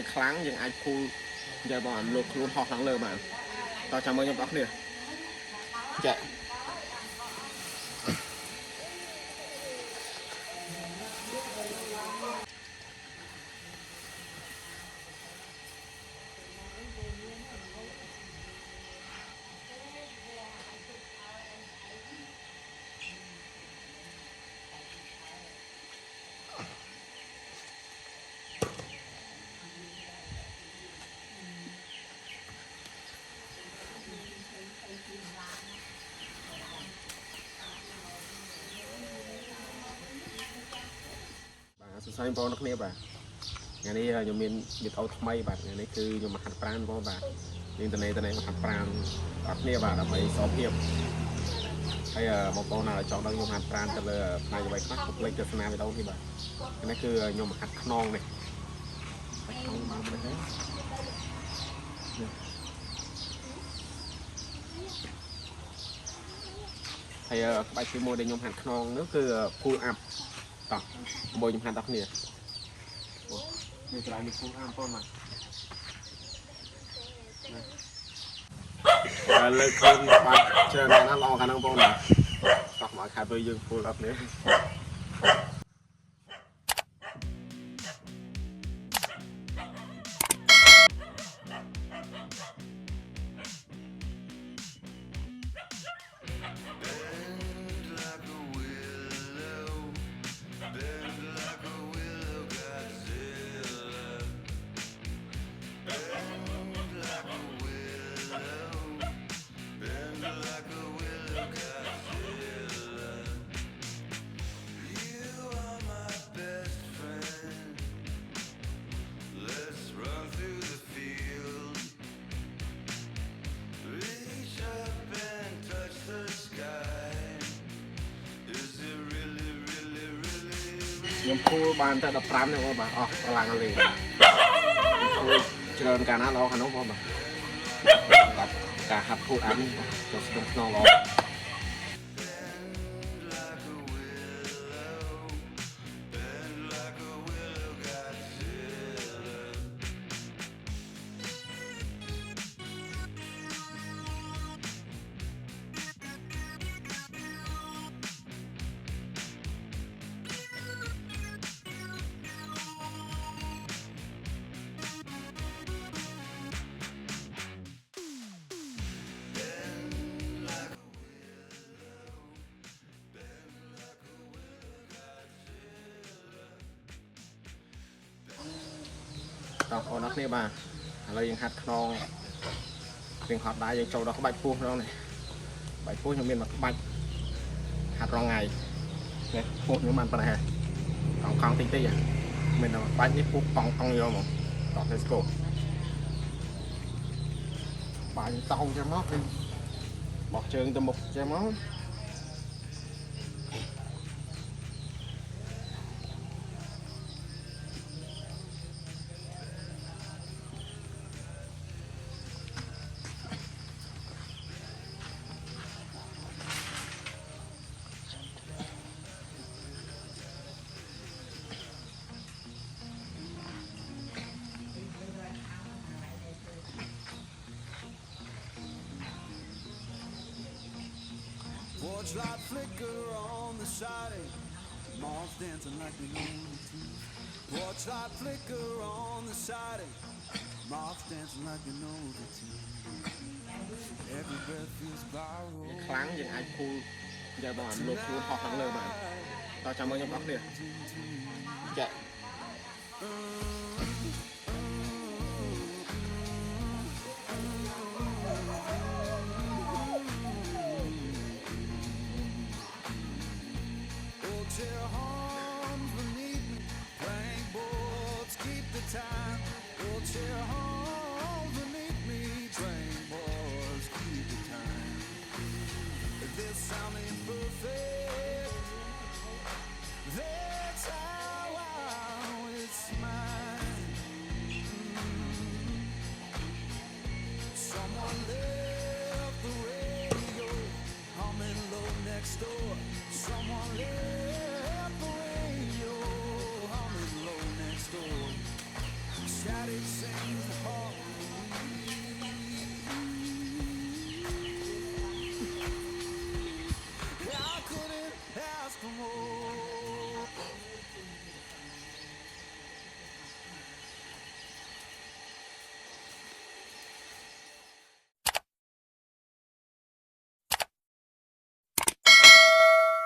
យើងខ្លាំងយើងអាចភូលនិយាយបងអាលោកខ្លួនហោះខាងលើបានតោះចាំមើលខ្ញុំបងប្អូនចា សួស្តីបងប្អូនគ្នាបាទថ្ងៃនេះខ្ញុំមានវីដេអូថ្មីបាទថ្ងៃនេះគឺខ្ញុំមកហាត់ប្រាណបងបាទយើងតនេះមកហាត់ប្រាណអត់គ្នាបាទដើម្បីសោភាពហើយបងប្អូនណាចង់ដឹងខ្ញុំហាត់ប្រាណទៅលើផ្នែកអ្វីខ្លះកុំភ្លេចទស្សនាវីដេអូនេះបាទនេះគឺខ្ញុំមកហាត់ខ្នងនេះខ្នងមកនេះហើយក្បាច់ទី1ដែលខ្ញុំហាត់ខ្នងនោះគឺ pull up តោះមួយខ្ញុំហាត់ដល់គ្នានេះឆ្លៃនេះ pull up បងមកលើកខ្លួនបាត់ច្រើនណាស់ឡងខាងហ្នឹងបងណាតោះមកខែពេលយើង pull up នេះ ខ្ញុំ pull បានតែ15នេះបងបាទអស់ប្រឡាំងលេងច្រើនកាលណាល្អខាងនោះបងបាទការហាត់ pull up ចូលស្ទង់ខ្នងល្អ តោះបងប្អូនគ្នាបាទឥឡូវយើងហាត់ខ្នងរៀងហត់ដែរយើងចូលដល់ក្បាច់ពោះម្ដងនេះក្បាច់ពោះខ្ញុំមានមួយក្បាច់ហាត់រងថ្ងៃនេះពោះខ្ញុំបានប៉ុណ្ណេះកង់តិចតិចមានតែក្បាច់នេះពោះកង់យកមកតោះ let's go បាញ់តោងចាំមកបោះជើងទៅមុខចាំមក Porch light flicker on the siding, moths dancing like they know it too. Porch light flicker on the siding, moths dancing like they know it too. Every breath feels viral. ខ្លាំងយើងអាច pull និយាយបងអាលោកខ្លួនហោះខាងលើបានតោះចាំមើលខ្ញុំបងប្អូនចា Chair arms beneath me, playing boards keep the time. Old chair arms beneath me, playing boards keep the time. This sound ain't perfect. That's how it's mine. Someone left the radio humming low next door. Someone left the radio humming low next door. Static sings the heart.